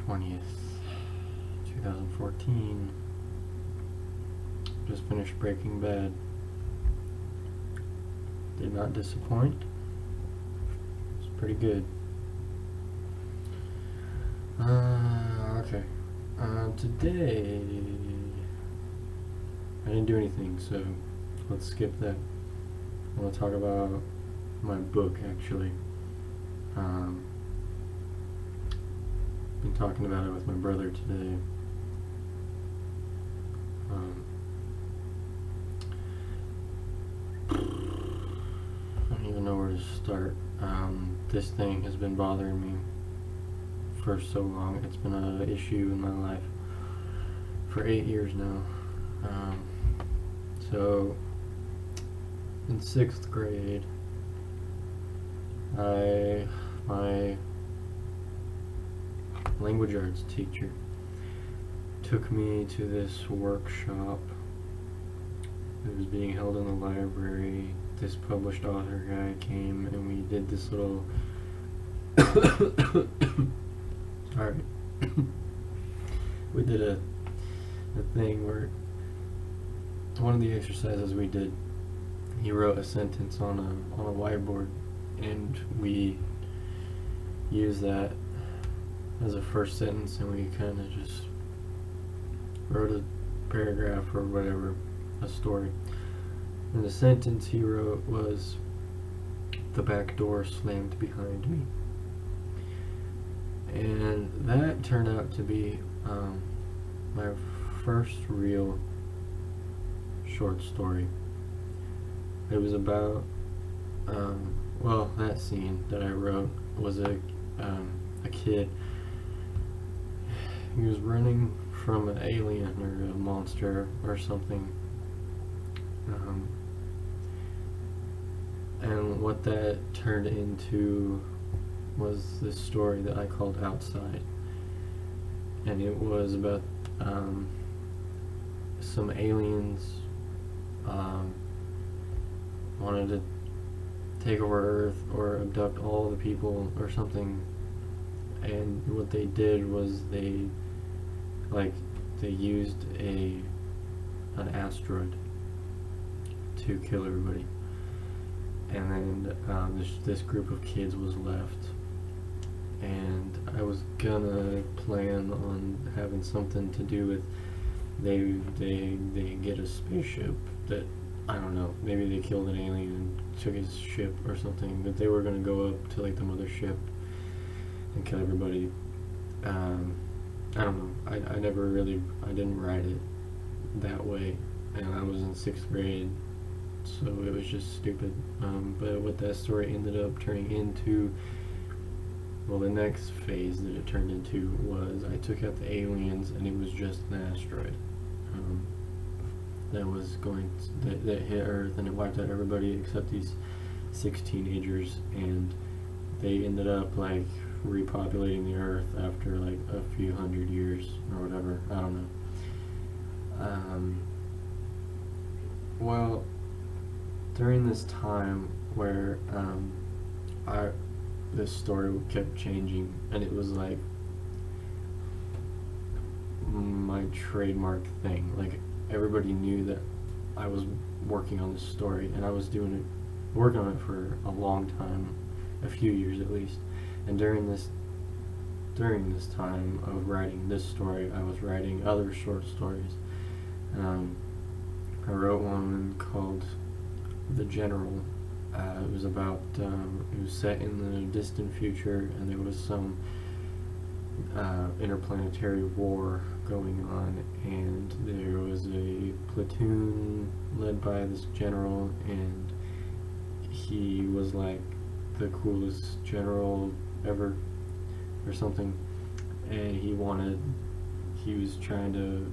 20th, 2014. Just finished Breaking Bad. Did not disappoint. It's pretty good. Okay. Today, I didn't do anything, so let's skip that. I want to talk about my book, actually. Been talking about it with my brother today. I don't even know where to start. This thing has been bothering me for so long. It's been an issue in my life for 8 years now. So, in 6th grade, my language arts teacher took me to this workshop that was being held in the library. This published author guy came and we did this little sorry we did a thing where one of the exercises we did, he wrote a sentence on a whiteboard, and we used that as a first sentence, and we kind of just wrote a paragraph or whatever, a story. And the sentence he wrote was, "The back door slammed behind me." And that turned out to be my first real short story. It was about, that scene that I wrote was a kid. He was running from an alien or a monster or something. And what that turned into was this story that I called Outside. And it was about some aliens wanted to take over Earth or abduct all the people or something. And what they did was they used an asteroid to kill everybody. And then this group of kids was left. And I was gonna plan on having something to do with they get a spaceship that, I don't know, maybe they killed an alien and took his ship or something, but they were gonna go up to like the mothership and kill everybody. I don't know. I didn't write it that way, and I was in 6th grade, so it was just stupid. But what that story ended up turning into, well, the next phase that it turned into was I took out the aliens, and it was just an asteroid that hit Earth, and it wiped out everybody except these 6 teenagers, and they ended up repopulating the Earth after a few hundred years or whatever. I don't know. Well, during this time where this story kept changing, and it was like my trademark thing. Everybody knew that I was working on this story, and I was working on it for a long time, a few years at least. And during this time of writing this story, I was writing other short stories. I wrote one called The General. It was about, it was set in the distant future, and there was some interplanetary war going on, and there was a platoon led by this general, and he was like the coolest general ever or something, and he was trying to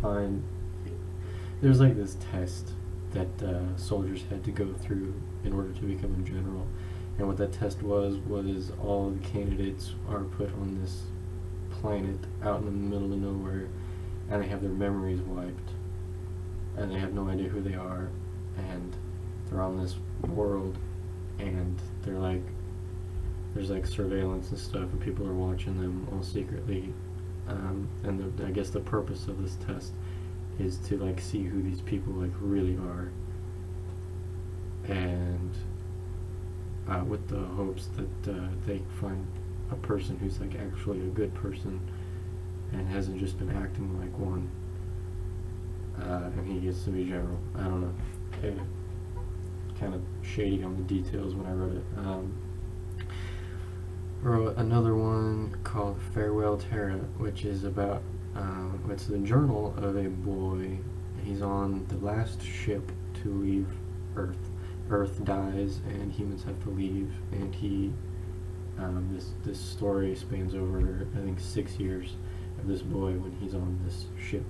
find, there's this test that soldiers had to go through in order to become a general. And what that test was all of the candidates are put on this planet out in the middle of nowhere, and they have their memories wiped, and they have no idea who they are, and they're on this world, and they're there's like surveillance and stuff, and people are watching them all secretly. And I guess the purpose of this test is to like see who these people like really are, and with the hopes that they find a person who's like actually a good person and hasn't just been acting like one, and he gets to be general. I don't know. It, kind of shady on the details when I wrote it. Wrote another one called Farewell Terra, which is about it's the journal of a boy. He's on the last ship to leave Earth. Earth dies and humans have to leave, and he this story spans over I think 6 years of this boy when he's on this ship.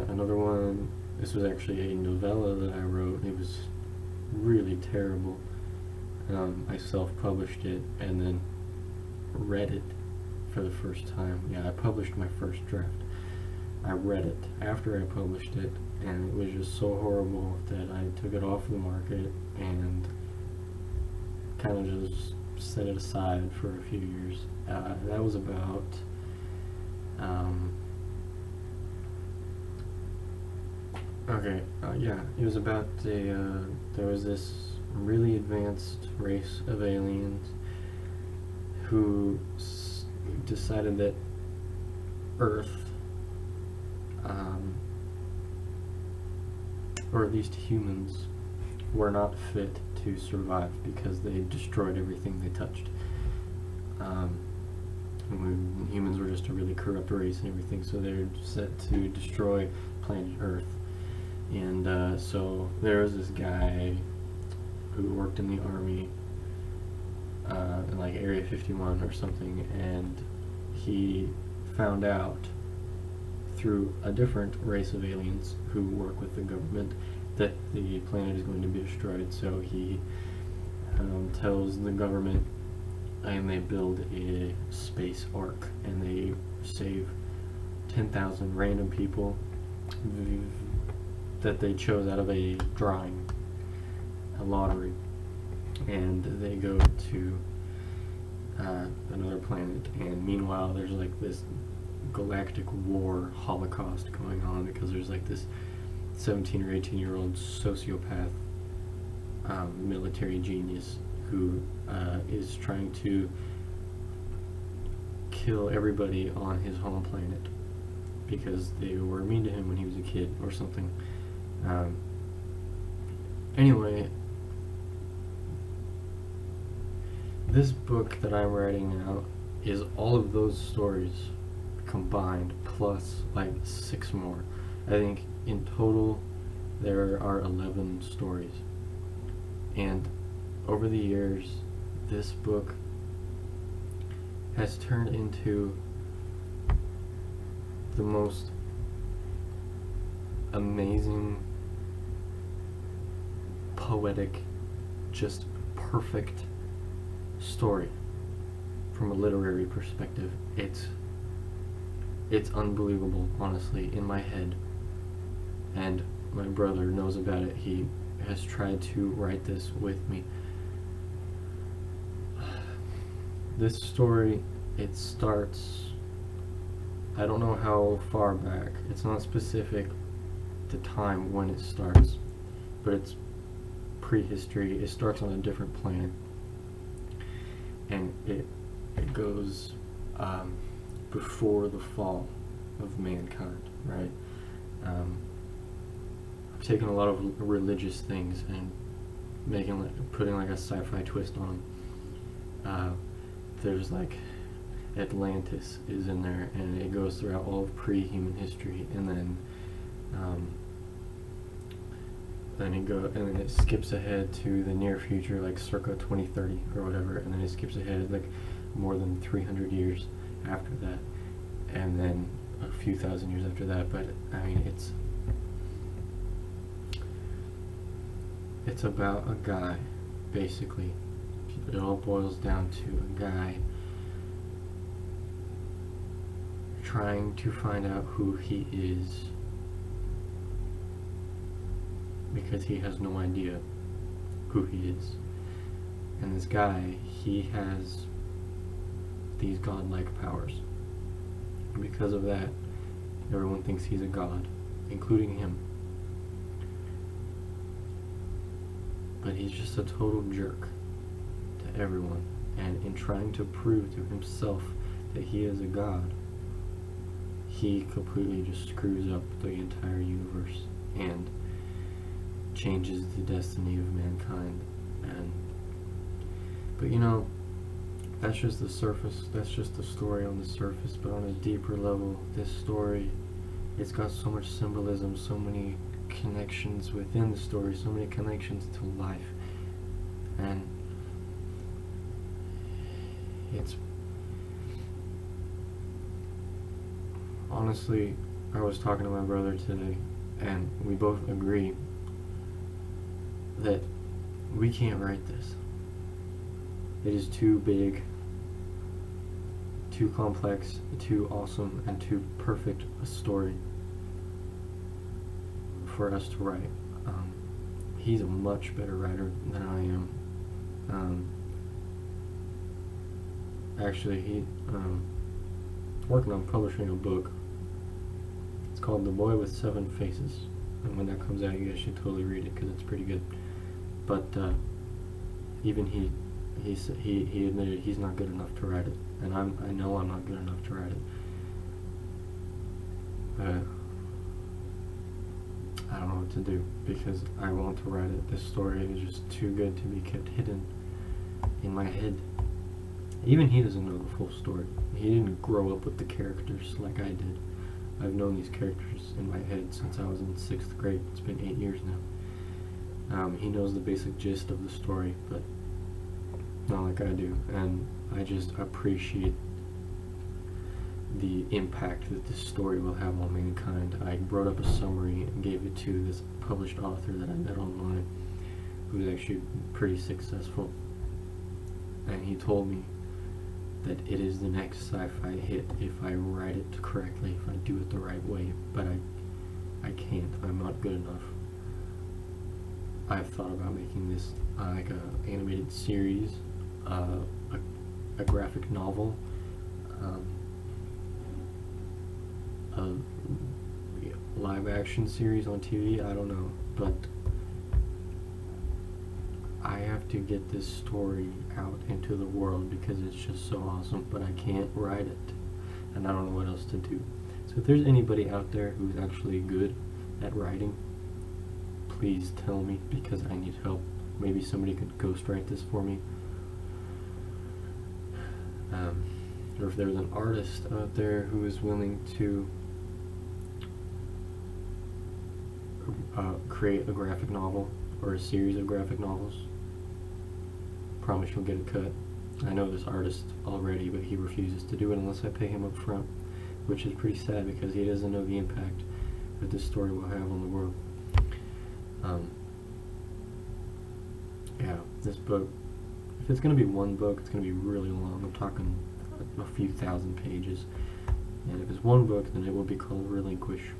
Another one, this was actually a novella that I wrote. It was really terrible. I self-published it and then read it for the first time. Yeah, I published my first draft. I read it after I published it, and it was just so horrible that I took it off the market and kind of just set it aside for a few years. That was about it was about there was this really advanced race of aliens who decided that Earth, or at least humans, were not fit to survive because they destroyed everything they touched. Humans were just a really corrupt race and everything, so they're set to destroy planet Earth. And so there was this guy who worked in the army in like Area 51 or something, and he found out through a different race of aliens who work with the government that the planet is going to be destroyed. So he tells the government, and they build a space ark, and they save 10,000 random people that they chose out of a drawing, a lottery, and they go to another planet. And meanwhile, there's like this galactic war holocaust going on because there's like this 17 or 18-year-old sociopath military genius who is trying to kill everybody on his home planet because they were mean to him when he was a kid or something. Anyway, this book that I'm writing now is all of those stories combined plus like 6 more. I think in total there are 11 stories. And over the years, this book has turned into the most amazing, poetic, just perfect story from a literary perspective. It's unbelievable, honestly, in my head. And my brother knows about it. He has tried to write this with me. This story, it starts, I don't know how far back. It's not specific the time when it starts, but it's prehistory. It starts on a different planet, and it goes before the fall of mankind, right? I've taken a lot of religious things and putting like a sci-fi twist on them. There's like Atlantis is in there, and it goes throughout all of pre-human history, and then it skips ahead to the near future, like circa 2030 or whatever, and then it skips ahead like more than 300 years after that, and then a few thousand years after that. But I mean, it's about a guy, basically. It all boils down to a guy trying to find out who he is, because he has no idea who he is. And this guy, he has these godlike powers. And because of that, everyone thinks he's a god, including him. But he's just a total jerk to everyone. And in trying to prove to himself that he is a god, he completely just screws up the entire universe and changes the destiny of mankind. But you know, that's just the surface, that's just the story on the surface. But on a deeper level, this story, it's got so much symbolism, so many connections within the story, so many connections to life. And it's honestly, I was talking to my brother today, and we both agree that we can't write this. It is too big, too complex, too awesome, and too perfect a story for us to write. He's a much better writer than I am. Actually, he's working on publishing a book. It's called The Boy with Seven Faces, and when that comes out, you guys should totally read it because it's pretty good. But even he admitted he's not good enough to write it, and I know I'm not good enough to write it. I don't know what to do because I want to write it. This story is just too good to be kept hidden in my head. Even he doesn't know the full story. He didn't grow up with the characters like I did. I've known these characters in my head since I was in 6th grade. It's been 8 years now. He knows the basic gist of the story, but not like I do. And I just appreciate the impact that this story will have on mankind. I wrote up a summary and gave it to this published author that I met online, who's actually pretty successful. And he told me that it is the next sci-fi hit if I write it correctly, if I do it the right way. But I can't. I'm not good enough. I've thought about making this like a animated series, a graphic novel, a live action series on TV. I don't know, but I have to get this story out into the world because it's just so awesome, but I can't write it, and I don't know what else to do. So if there's anybody out there who's actually good at writing, please tell me because I need help. Maybe somebody could ghostwrite this for me. Or if there's an artist out there who is willing to create a graphic novel or a series of graphic novels, promise you'll get a cut. I know this artist already, but he refuses to do it unless I pay him up front, which is pretty sad because he doesn't know the impact that this story will have on the world. Yeah, this book, if it's going to be one book, it's going to be really long. I'm talking a few thousand pages. And if it's one book, then it will be called Relinquish.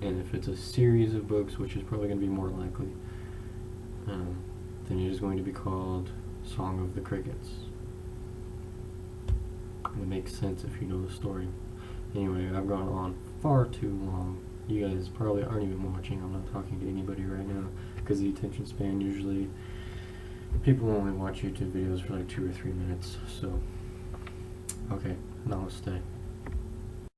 And if it's a series of books, which is probably going to be more likely, then it is going to be called Song of the Crickets. It makes sense if you know the story. Anyway, I've gone on far too long. You guys probably aren't even watching. I'm not talking to anybody right now because the attention span usually, people only watch YouTube videos for like 2 or 3 minutes. So, okay, namaste.